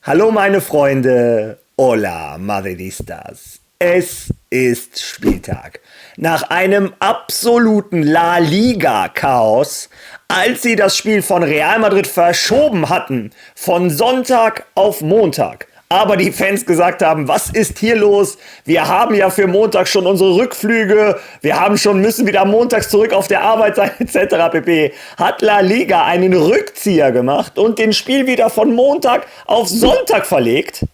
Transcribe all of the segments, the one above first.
Hallo meine Freunde, hola Madridistas. Es ist Spieltag. Nach einem absoluten La Liga-Chaos, als sie das Spiel von Real Madrid verschoben hatten, von Sonntag auf Montag. Aber die Fans gesagt haben, was ist hier los? Wir haben ja für Montag schon unsere Rückflüge, müssen wieder montags zurück auf der Arbeit sein, etc. pp. Hat La Liga einen Rückzieher gemacht und den Spiel wieder von Montag auf Sonntag verlegt,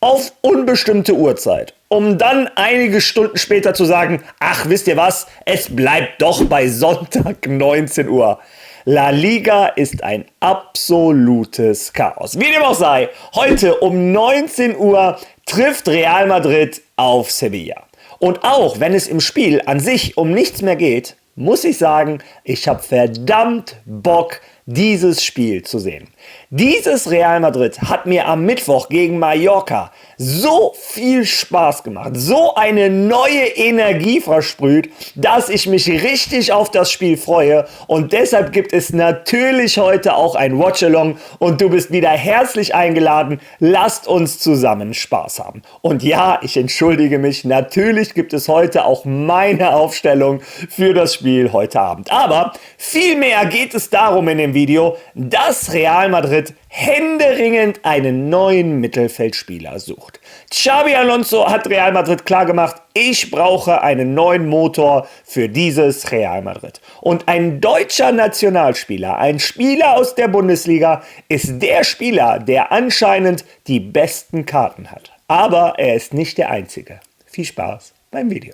auf unbestimmte Uhrzeit. Um dann einige Stunden später zu sagen, ach, wisst ihr was, es bleibt doch bei Sonntag 19 Uhr. La Liga ist ein absolutes Chaos. Wie dem auch sei, heute um 19 Uhr trifft Real Madrid auf Sevilla. Und auch wenn es im Spiel an sich um nichts mehr geht, muss ich sagen, ich habe verdammt Bock, dieses Spiel zu sehen. Dieses Real Madrid hat mir am Mittwoch gegen Mallorca so viel Spaß gemacht, so eine neue Energie versprüht, dass ich mich richtig auf das Spiel freue, und deshalb gibt es natürlich heute auch ein Watch-Along und du bist wieder herzlich eingeladen. Lasst uns zusammen Spaß haben. Und ja, ich entschuldige mich, natürlich gibt es heute auch meine Aufstellung für das Spiel heute Abend. Aber vielmehr geht es darum in dem Video, dass Real Madrid händeringend einen neuen Mittelfeldspieler sucht. Xabi Alonso hat Real Madrid klargemacht, ich brauche einen neuen Motor für dieses Real Madrid. Und ein deutscher Nationalspieler, ein Spieler aus der Bundesliga, ist der Spieler, der anscheinend die besten Karten hat. Aber er ist nicht der Einzige. Viel Spaß beim Video.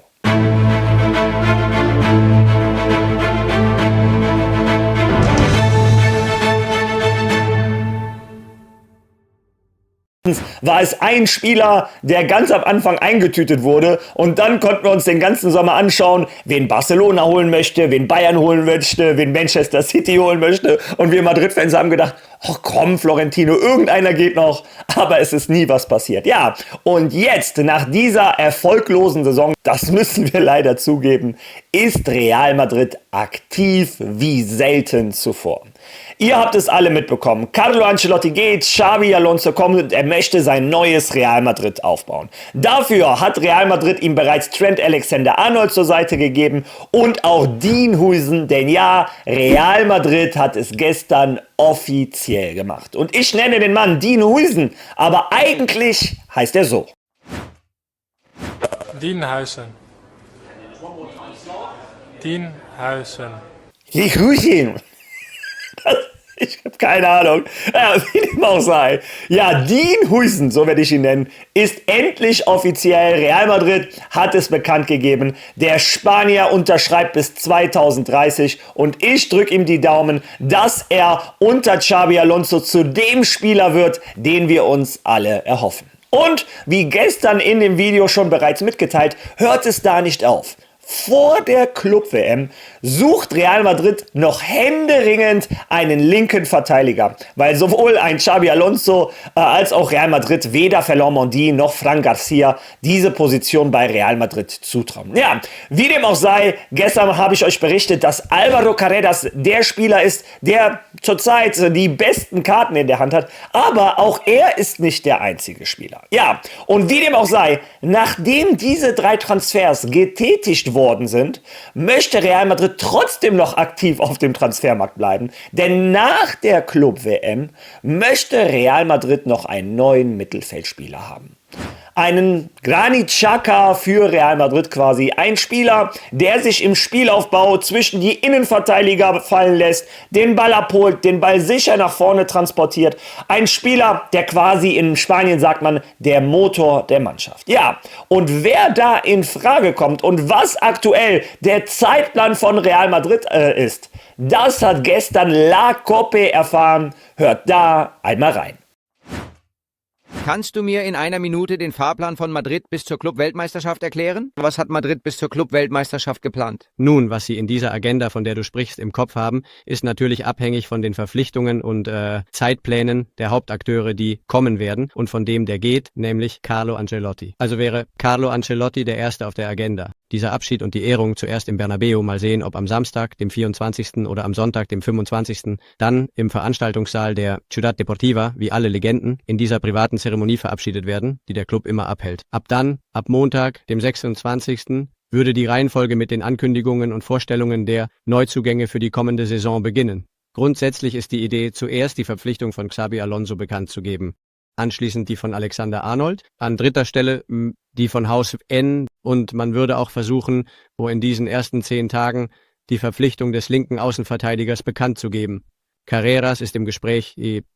War es ein Spieler, der ganz am Anfang eingetütet wurde, und dann konnten wir uns den ganzen Sommer anschauen, wen Barcelona holen möchte, wen Bayern holen möchte, wen Manchester City holen möchte, und wir Madrid-Fans haben gedacht, oh komm Florentino, irgendeiner geht noch, aber es ist nie was passiert. Ja, und jetzt, nach dieser erfolglosen Saison, das müssen wir leider zugeben, ist Real Madrid aktiv wie selten zuvor. Ihr habt es alle mitbekommen. Carlo Ancelotti geht, Xabi Alonso kommt und er möchte sein neues Real Madrid aufbauen. Dafür hat Real Madrid ihm bereits Trent Alexander-Arnold zur Seite gegeben und auch Dean Huijsen, denn ja, Real Madrid hat es gestern offiziell gemacht. Und ich nenne den Mann Dean Huijsen, aber eigentlich heißt er so. Dean Huijsen. Dean Huijsen. Ich habe keine Ahnung. Ja, wie dem auch sei. Ja, Dean Huijsen, so werde ich ihn nennen, ist endlich offiziell. Real Madrid hat es bekannt gegeben. Der Spanier unterschreibt bis 2030 und ich drücke ihm die Daumen, dass er unter Xabi Alonso zu dem Spieler wird, den wir uns alle erhoffen. Und wie gestern in dem Video schon bereits mitgeteilt, hört es da nicht auf. Vor der Club-WM sucht Real Madrid noch händeringend einen linken Verteidiger, weil sowohl ein Xabi Alonso als auch Real Madrid weder Ferland Mendy noch Fran Garcia diese Position bei Real Madrid zutrauen. Ja, wie dem auch sei, gestern habe ich euch berichtet, dass Álvaro Carreras der Spieler ist, der zurzeit die besten Karten in der Hand hat, aber auch er ist nicht der einzige Spieler. Ja, und wie dem auch sei, nachdem diese 3 Transfers getätigt worden sind, möchte Real Madrid trotzdem noch aktiv auf dem Transfermarkt bleiben, denn nach der Club-WM möchte Real Madrid noch einen neuen Mittelfeldspieler haben. Einen Granit Xhaka für Real Madrid quasi. Ein Spieler, der sich im Spielaufbau zwischen die Innenverteidiger fallen lässt, den Ball abholt, den Ball sicher nach vorne transportiert. Ein Spieler, der quasi in Spanien sagt man, der Motor der Mannschaft. Ja, und wer da in Frage kommt und was aktuell der Zeitplan von Real Madrid ist, das hat gestern La Cope erfahren. Hört da einmal rein. Kannst du mir in einer Minute den Fahrplan von Madrid bis zur Club-Weltmeisterschaft erklären? Was hat Madrid bis zur Club-Weltmeisterschaft geplant? Nun, was sie in dieser Agenda, von der du sprichst, im Kopf haben, ist natürlich abhängig von den Verpflichtungen und Zeitplänen der Hauptakteure, die kommen werden, und von dem, der geht, nämlich Carlo Ancelotti. Also wäre Carlo Ancelotti der Erste auf der Agenda. Dieser Abschied und die Ehrung zuerst im Bernabeu, mal sehen, ob am Samstag, dem 24. oder am Sonntag, dem 25. dann im Veranstaltungssaal der Ciudad Deportiva, wie alle Legenden, in dieser privaten Zeremonie verabschiedet werden, die der Club immer abhält. Ab Montag, dem 26. würde die Reihenfolge mit den Ankündigungen und Vorstellungen der Neuzugänge für die kommende Saison beginnen. Grundsätzlich ist die Idee, zuerst die Verpflichtung von Xabi Alonso bekannt zu geben. Anschließend die von Alexander Arnold, an dritter Stelle die von Haus N, und man würde auch versuchen, in diesen ersten 10 Tagen die Verpflichtung des linken Außenverteidigers bekannt zu geben. Carreras ist im Gespräch,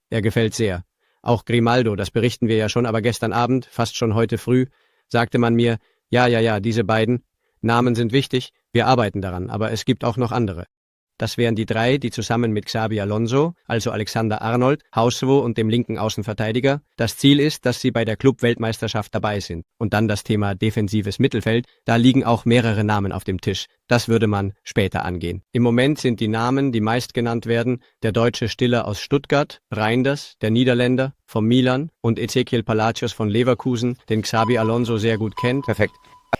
er gefällt sehr. Auch Grimaldo, das berichten wir ja schon, aber gestern Abend, fast schon heute früh, sagte man mir, ja, diese beiden Namen sind wichtig, wir arbeiten daran, aber es gibt auch noch andere. Das wären die 3, die zusammen mit Xabi Alonso, also Alexander Arnold, Hauswo und dem linken Außenverteidiger, das Ziel ist, dass sie bei der Club-Weltmeisterschaft dabei sind. Und dann das Thema defensives Mittelfeld, da liegen auch mehrere Namen auf dem Tisch. Das würde man später angehen. Im Moment sind die Namen, die meist genannt werden, der deutsche Stiller aus Stuttgart, Reinders, der Niederländer, vom Milan und Ezequiel Palacios von Leverkusen, den Xabi Alonso sehr gut kennt. Perfekt.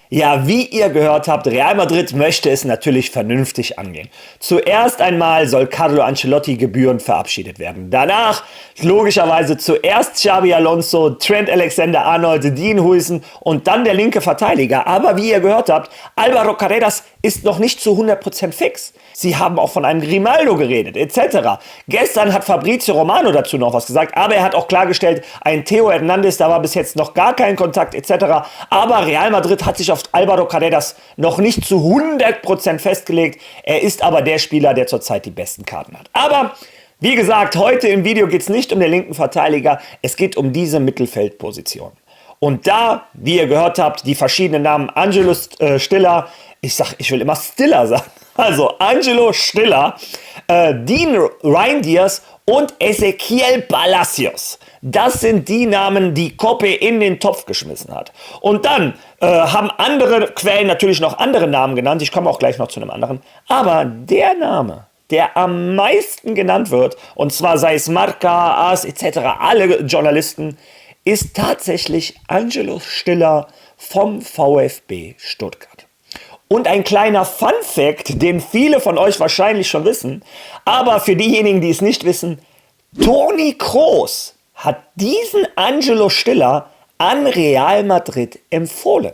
Ja, wie ihr gehört habt, Real Madrid möchte es natürlich vernünftig angehen. Zuerst einmal soll Carlo Ancelotti gebührend verabschiedet werden. Danach logischerweise zuerst Xabi Alonso, Trent Alexander-Arnold, Dean Huijsen und dann der linke Verteidiger. Aber wie ihr gehört habt, Álvaro Carreras ist noch nicht zu 100% fix. Sie haben auch von einem Grimaldo geredet, etc. Gestern hat Fabrizio Romano dazu noch was gesagt, aber er hat auch klargestellt, ein Theo Hernandez, da war bis jetzt noch gar kein Kontakt, etc. Aber Real Madrid hat sich auf Álvaro Carreras noch nicht zu 100% festgelegt. Er ist aber der Spieler, der zurzeit die besten Karten hat. Aber wie gesagt, heute im Video geht es nicht um den linken Verteidiger, es geht um diese Mittelfeldposition. Und da, wie ihr gehört habt, die verschiedenen Namen Angelo Stiller, ich will immer Stiller sagen, also Angelo Stiller, Dean Reinders und Ezequiel Palacios. Das sind die Namen, die Koppe in den Topf geschmissen hat. Und dann haben andere Quellen natürlich noch andere Namen genannt. Ich komme auch gleich noch zu einem anderen. Aber der Name, der am meisten genannt wird, und zwar sei es Marca, AS etc., alle Journalisten, ist tatsächlich Angelo Stiller vom VfB Stuttgart. Und ein kleiner Fun-Fact, den viele von euch wahrscheinlich schon wissen, aber für diejenigen, die es nicht wissen, Toni Kroos hat diesen Angelo Stiller an Real Madrid empfohlen.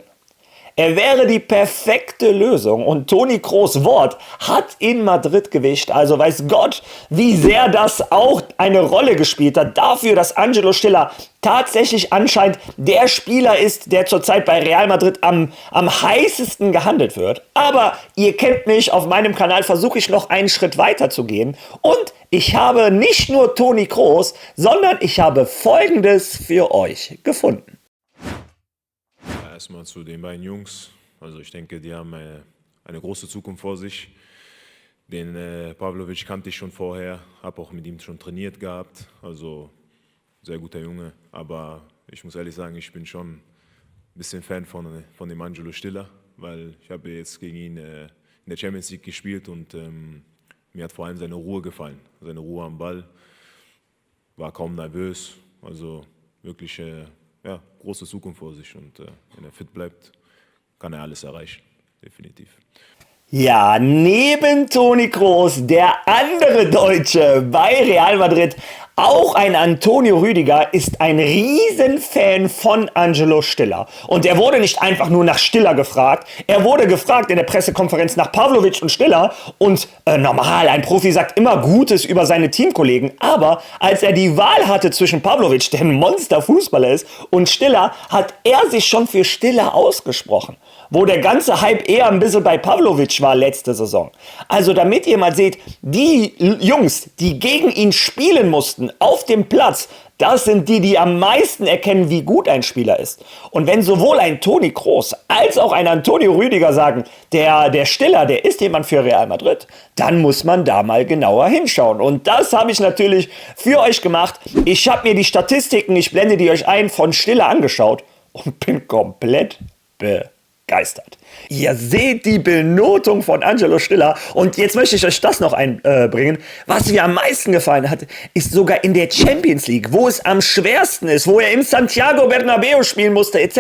Er wäre die perfekte Lösung und Toni Kroos' Wort hat in Madrid gewischt. Also weiß Gott, wie sehr das auch eine Rolle gespielt hat dafür, dass Angelo Stiller tatsächlich anscheinend der Spieler ist, der zurzeit bei Real Madrid am heißesten gehandelt wird. Aber ihr kennt mich, auf meinem Kanal versuche ich noch einen Schritt weiter zu gehen. Und ich habe nicht nur Toni Kroos, sondern ich habe Folgendes für euch gefunden. Erstmal zu den beiden Jungs. Also ich denke, die haben eine große Zukunft vor sich. Den Pavlovic kannte ich schon vorher, habe auch mit ihm schon trainiert gehabt. Also sehr guter Junge. Aber ich muss ehrlich sagen, ich bin schon ein bisschen Fan von dem Angelo Stiller, weil ich habe jetzt gegen ihn in der Champions League gespielt und mir hat vor allem seine Ruhe gefallen. Seine Ruhe am Ball, war kaum nervös. Also wirklich große Zukunft vor sich und wenn er fit bleibt, kann er alles erreichen, definitiv. Ja, neben Toni Kroos, der andere Deutsche bei Real Madrid, auch ein Antonio Rüdiger, ist ein Riesenfan von Angelo Stiller. Und er wurde nicht einfach nur nach Stiller gefragt, er wurde gefragt in der Pressekonferenz nach Pavlovic und Stiller. Und normal, ein Profi sagt immer Gutes über seine Teamkollegen. Aber als er die Wahl hatte zwischen Pavlovic, der ein Monsterfußballer ist, und Stiller, hat er sich schon für Stiller ausgesprochen. Wo der ganze Hype eher ein bisschen bei Pavlovic war letzte Saison. Also damit ihr mal seht, die Jungs, die gegen ihn spielen mussten auf dem Platz, das sind die, die am meisten erkennen, wie gut ein Spieler ist. Und wenn sowohl ein Toni Kroos als auch ein Antonio Rüdiger sagen, der Stiller, der ist jemand für Real Madrid, dann muss man da mal genauer hinschauen. Und das habe ich natürlich für euch gemacht. Ich habe mir die Statistiken, ich blende die euch ein, von Stiller angeschaut und bin komplett begeistert. begeistert. Ihr seht die Benotung von Angelo Stiller und jetzt möchte ich euch das noch einbringen. Was mir am meisten gefallen hat, ist sogar in der Champions League, wo es am schwersten ist, wo er im Santiago Bernabéu spielen musste etc.,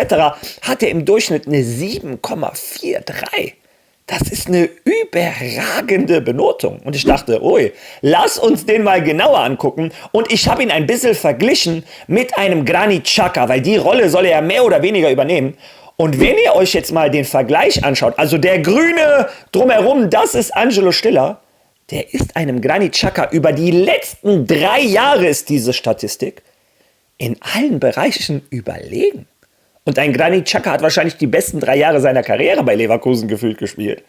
hat er im Durchschnitt eine 7,43. Das ist eine überragende Benotung. Und ich dachte, ui, lass uns den mal genauer angucken. Und ich habe ihn ein bisschen verglichen mit einem Granit Xhaka, weil die Rolle soll er ja mehr oder weniger übernehmen. Und wenn ihr euch jetzt mal den Vergleich anschaut, also der Grüne drumherum, das ist Angelo Stiller, der ist einem Granit Xhaka über die letzten 3 Jahre ist diese Statistik in allen Bereichen überlegen. Und ein Granit Xhaka hat wahrscheinlich die besten 3 Jahre seiner Karriere bei Leverkusen gefühlt gespielt.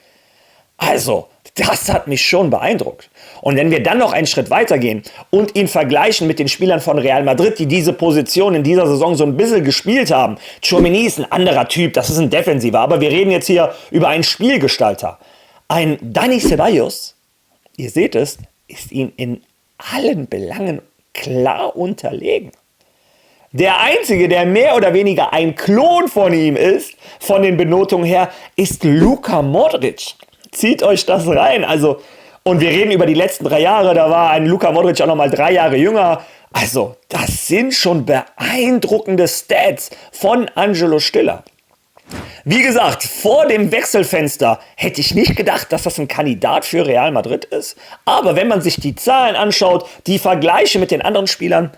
Also, das hat mich schon beeindruckt. Und wenn wir dann noch einen Schritt weitergehen und ihn vergleichen mit den Spielern von Real Madrid, die diese Position in dieser Saison so ein bisschen gespielt haben. Tchouaméni ist ein anderer Typ, das ist ein Defensiver, aber wir reden jetzt hier über einen Spielgestalter. Ein Dani Ceballos, ihr seht es, ist ihm in allen Belangen klar unterlegen. Der Einzige, der mehr oder weniger ein Klon von ihm ist, von den Benotungen her, ist Luka Modric. Zieht euch das rein. Also, und wir reden über die letzten 3 Jahre, da war ein Luka Modric auch nochmal 3 Jahre jünger. Also, das sind schon beeindruckende Stats von Angelo Stiller. Wie gesagt, vor dem Wechselfenster hätte ich nicht gedacht, dass das ein Kandidat für Real Madrid ist. Aber wenn man sich die Zahlen anschaut, die Vergleiche mit den anderen Spielern,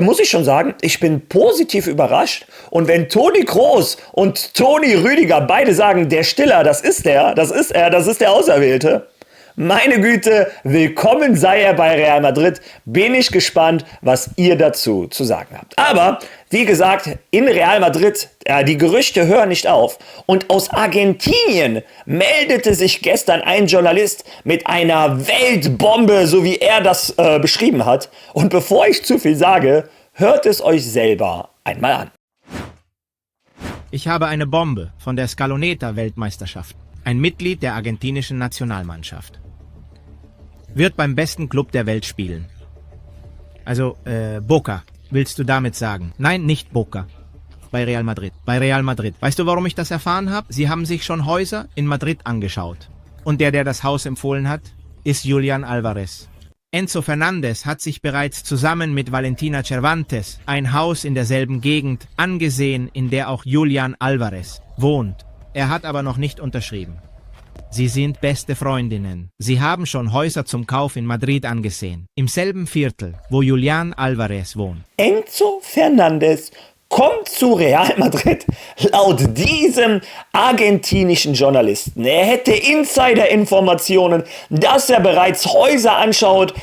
muss ich schon sagen, ich bin positiv überrascht. Und wenn Toni Kroos und Toni Rüdiger beide sagen, der Stiller, das ist er, das ist der Auserwählte, meine Güte, willkommen sei er bei Real Madrid. Bin ich gespannt, was ihr dazu zu sagen habt. Aber, wie gesagt, in Real Madrid, die Gerüchte hören nicht auf. Und aus Argentinien meldete sich gestern ein Journalist mit einer Weltbombe, so wie er das beschrieben hat. Und bevor ich zu viel sage, hört es euch selber einmal an. Ich habe eine Bombe von der Scaloneta-Weltmeisterschaft. Ein Mitglied der argentinischen Nationalmannschaft. Wird beim besten Club der Welt spielen. Also, Boca, willst du damit sagen? Nein, nicht Boca. Bei Real Madrid. Bei Real Madrid. Weißt du, warum ich das erfahren habe? Sie haben sich schon Häuser in Madrid angeschaut. Und der das Haus empfohlen hat, ist Julian Alvarez. Enzo Fernandez hat sich bereits zusammen mit Valentina Cervantes ein Haus in derselben Gegend angesehen, in der auch Julian Alvarez wohnt. Er hat aber noch nicht unterschrieben. Sie sind beste Freundinnen. Sie haben schon Häuser zum Kauf in Madrid angesehen. Im selben Viertel, wo Julian Alvarez wohnt. Enzo Fernandez kommt zu Real Madrid. Laut diesem argentinischen Journalisten. Er hätte Insider-Informationen, dass er bereits Häuser anschaut.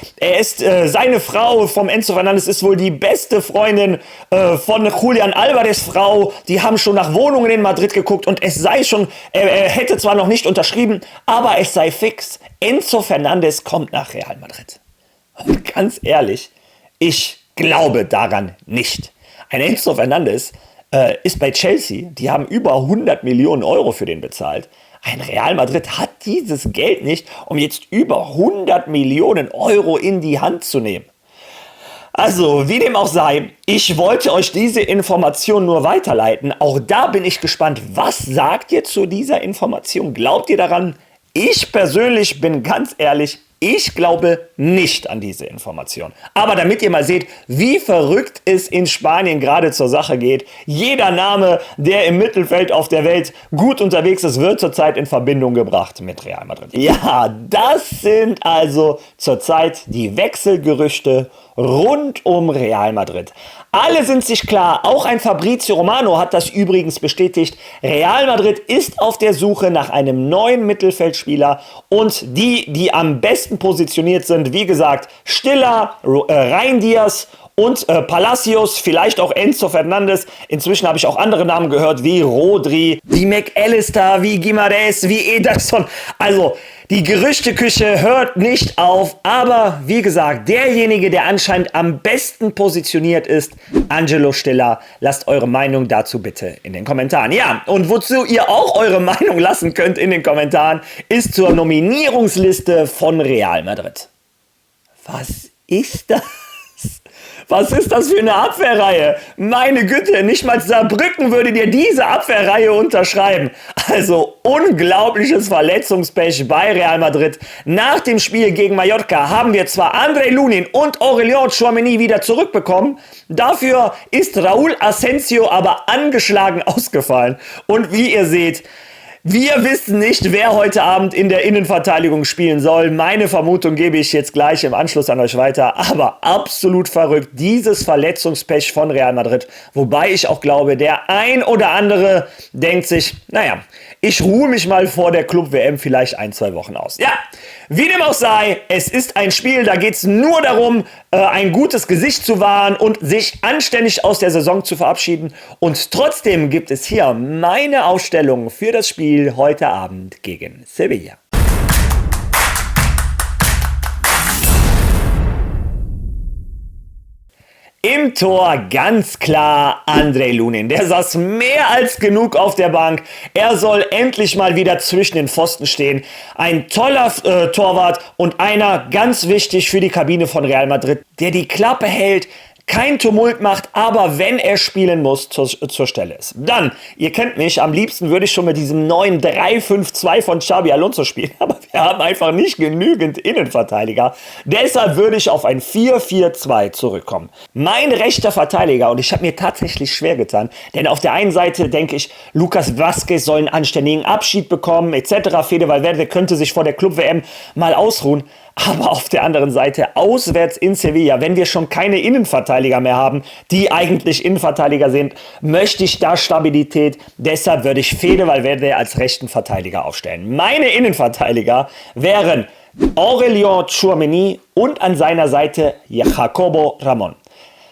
Seine Frau vom Enzo Fernandez ist wohl die beste Freundin von Julian Alvarez' Frau. Die haben schon nach Wohnungen in Madrid geguckt und es sei schon, er hätte zwar noch nicht unterschrieben, aber es sei fix. Enzo Fernandez kommt nach Real Madrid. Und ganz ehrlich, ich glaube daran nicht. Ein Enzo Fernandez ist bei Chelsea, die haben über 100 Millionen Euro für den bezahlt. Ein Real Madrid hat dieses Geld nicht, um jetzt über 100 Millionen Euro in die Hand zu nehmen. Also, wie dem auch sei, ich wollte euch diese Information nur weiterleiten. Auch da bin ich gespannt, was sagt ihr zu dieser Information? Glaubt ihr daran? Ich persönlich bin ganz ehrlich, ich glaube nicht an diese Information. Aber damit ihr mal seht, wie verrückt es in Spanien gerade zur Sache geht, jeder Name, der im Mittelfeld auf der Welt gut unterwegs ist, wird zurzeit in Verbindung gebracht mit Real Madrid. Ja, das sind also zurzeit die Wechselgerüchte rund um Real Madrid. Alle sind sich klar, auch ein Fabrizio Romano hat das übrigens bestätigt. Real Madrid ist auf der Suche nach einem neuen Mittelfeldspieler und die am besten positioniert sind, wie gesagt, Stiller, Rein Diaz und Palacios, vielleicht auch Enzo Fernandez. Inzwischen habe ich auch andere Namen gehört, wie Rodri, wie McAllister, wie Guimaraes, wie Ederson. Also, die Gerüchteküche hört nicht auf, aber wie gesagt, derjenige, der anscheinend am besten positioniert ist, Angelo Stiller. Lasst eure Meinung dazu bitte in den Kommentaren. Ja, und wozu ihr auch eure Meinung lassen könnt in den Kommentaren, ist zur Nominierungsliste von Real Madrid. Was ist das? Was ist das für eine Abwehrreihe? Meine Güte, nicht mal Saarbrücken würde dir diese Abwehrreihe unterschreiben. Also unglaubliches Verletzungspech bei Real Madrid. Nach dem Spiel gegen Mallorca haben wir zwar André Lunin und Aurélien Tchouaméni wieder zurückbekommen, dafür ist Raúl Asensio aber angeschlagen ausgefallen. Und wie ihr seht, wir wissen nicht, wer heute Abend in der Innenverteidigung spielen soll. Meine Vermutung gebe ich jetzt gleich im Anschluss an euch weiter. Aber absolut verrückt, dieses Verletzungspech von Real Madrid. Wobei ich auch glaube, der ein oder andere denkt sich, naja, ich ruhe mich mal vor der Club-WM vielleicht 1-2 Wochen aus. Ja, wie dem auch sei, es ist ein Spiel, da geht es nur darum, ein gutes Gesicht zu wahren und sich anständig aus der Saison zu verabschieden. Und trotzdem gibt es hier meine Aufstellung für das Spiel heute Abend gegen Sevilla. Im Tor ganz klar André Lunin. Der saß mehr als genug auf der Bank. Er soll endlich mal wieder zwischen den Pfosten stehen. Ein toller Torwart und einer ganz wichtig für die Kabine von Real Madrid, der die Klappe hält, kein Tumult macht, aber wenn er spielen muss, zur Stelle ist. Dann, ihr kennt mich, am liebsten würde ich schon mit diesem neuen 3-5-2 von Xabi Alonso spielen, aber wir haben einfach nicht genügend Innenverteidiger. Deshalb würde ich auf ein 4-4-2 zurückkommen. Mein rechter Verteidiger, und ich habe mir tatsächlich schwer getan, denn auf der einen Seite denke ich, Lucas Vázquez soll einen anständigen Abschied bekommen, etc. Fede Valverde könnte sich vor der Club-WM mal ausruhen. Aber auf der anderen Seite, auswärts in Sevilla, wenn wir schon keine Innenverteidiger mehr haben, die eigentlich Innenverteidiger sind, möchte ich da Stabilität. Deshalb würde ich Fede Valverde als rechten Verteidiger aufstellen. Meine Innenverteidiger wären Aurélien Tchouaméni und an seiner Seite Jacobo Ramón.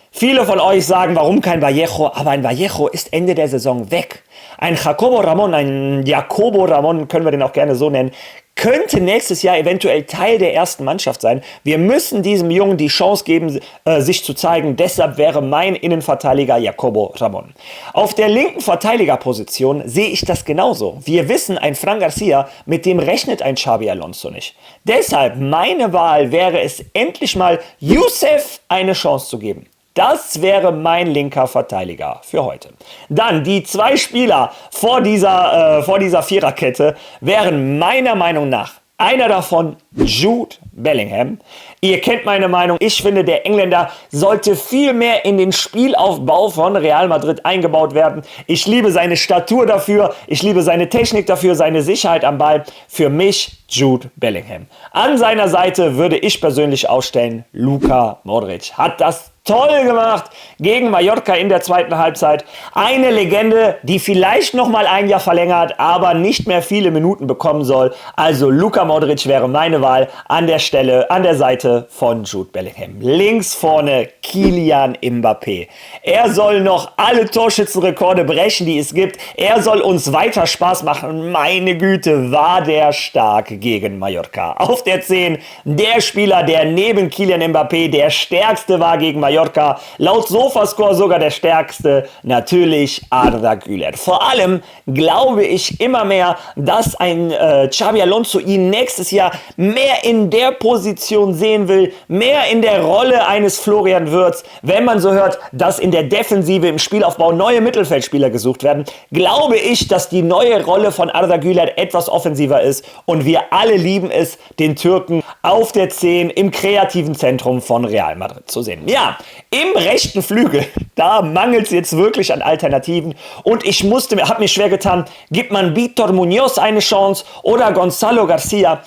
Viele von euch sagen, warum kein Vallejo? Aber ein Vallejo ist Ende der Saison weg. Ein Jacobo Ramón, können wir den auch gerne so nennen, könnte nächstes Jahr eventuell Teil der ersten Mannschaft sein. Wir müssen diesem Jungen die Chance geben, sich zu zeigen. Deshalb wäre mein Innenverteidiger Jacobo Ramón. Auf der linken Verteidigerposition sehe ich das genauso. Wir wissen, ein Fran Garcia, mit dem rechnet ein Xabi Alonso nicht. Deshalb meine Wahl wäre es, endlich mal Youssef eine Chance zu geben. Das wäre mein linker Verteidiger für heute. Dann die zwei Spieler vor dieser Viererkette wären meiner Meinung nach einer davon Jude Bellingham. Ihr kennt meine Meinung. Ich finde, der Engländer sollte viel mehr in den Spielaufbau von Real Madrid eingebaut werden. Ich liebe seine Statur dafür. Ich liebe seine Technik dafür, seine Sicherheit am Ball. Für mich Jude Bellingham. An seiner Seite würde ich persönlich aufstellen Luka Modric. Hat das toll gemacht gegen Mallorca in der zweiten Halbzeit. Eine Legende, die vielleicht noch mal ein Jahr verlängert, aber nicht mehr viele Minuten bekommen soll. Also Luka Modric wäre meine Wahl an der Seite von Jude Bellingham. Links vorne Kylian Mbappé. Er soll noch alle Torschützenrekorde brechen, die es gibt. Er soll uns weiter Spaß machen. Meine Güte, war der stark gegen Mallorca. Auf der 10 der Spieler, der neben Kylian Mbappé der stärkste war gegen Mallorca. Laut Sofascore sogar der stärkste. Natürlich Arda Güler. Vor allem glaube ich immer mehr, dass ein Xabi Alonso ihn nächstes Jahr mehr in der Position sehen will, mehr in der Rolle eines Florian Wirtz. Wenn man so hört, dass in der Defensive im Spielaufbau neue Mittelfeldspieler gesucht werden, glaube ich, dass die neue Rolle von Arda Güler etwas offensiver ist und wir alle lieben es, den Türken auf der 10 im kreativen Zentrum von Real Madrid zu sehen. Ja, im rechten Flügel, da mangelt es jetzt wirklich an Alternativen und ich habe mir schwer getan, gibt man Vítor Muñoz eine Chance oder Gonzalo Garcia?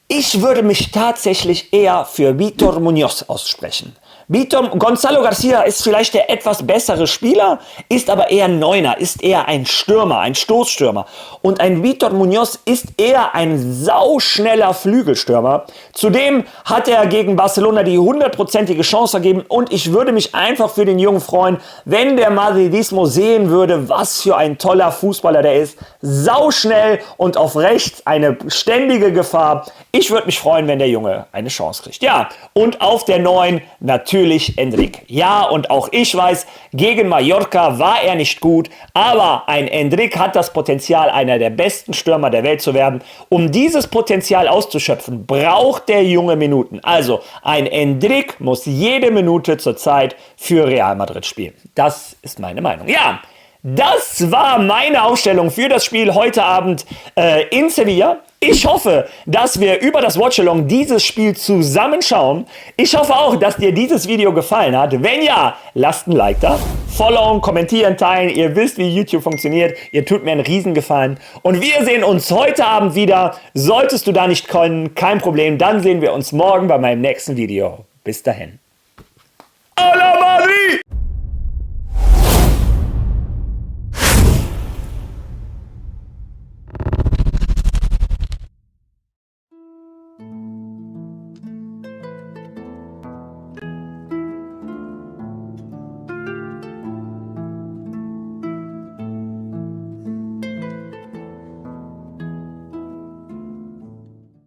Ich würde mich tatsächlich eher für Vítor Muñoz aussprechen. Gonzalo Garcia ist vielleicht der etwas bessere Spieler, ist aber eher Neuner, ist eher ein Stürmer, ein Stoßstürmer. Und ein Vítor Muñoz ist eher ein sauschneller Flügelstürmer. Zudem hat er gegen Barcelona die 100%ige Chance ergeben und ich würde mich einfach für den Jungen freuen, wenn der Madridismo sehen würde, was für ein toller Fußballer der ist. Sauschnell und auf rechts eine ständige Gefahr. Ich würde mich freuen, wenn der Junge eine Chance kriegt. Ja, und auf der 9 natürlich natürlich Endrick. Ja, und auch ich weiß, gegen Mallorca war er nicht gut, aber ein Endrick hat das Potenzial, einer der besten Stürmer der Welt zu werden. Um dieses Potenzial auszuschöpfen, braucht der Junge Minuten. Also, ein Endrick muss jede Minute zurzeit für Real Madrid spielen. Das ist meine Meinung. Ja, das war meine Aufstellung für das Spiel heute Abend in Sevilla. Ich hoffe, dass wir über das Watchalong dieses Spiel zusammenschauen. Ich hoffe auch, dass dir dieses Video gefallen hat. Wenn ja, lasst ein Like da, followen, kommentieren, teilen. Ihr wisst, wie YouTube funktioniert. Ihr tut mir einen Riesengefallen. Und wir sehen uns heute Abend wieder. Solltest du da nicht können, kein Problem. Dann sehen wir uns morgen bei meinem nächsten Video. Bis dahin. ¡Hola, Madrid!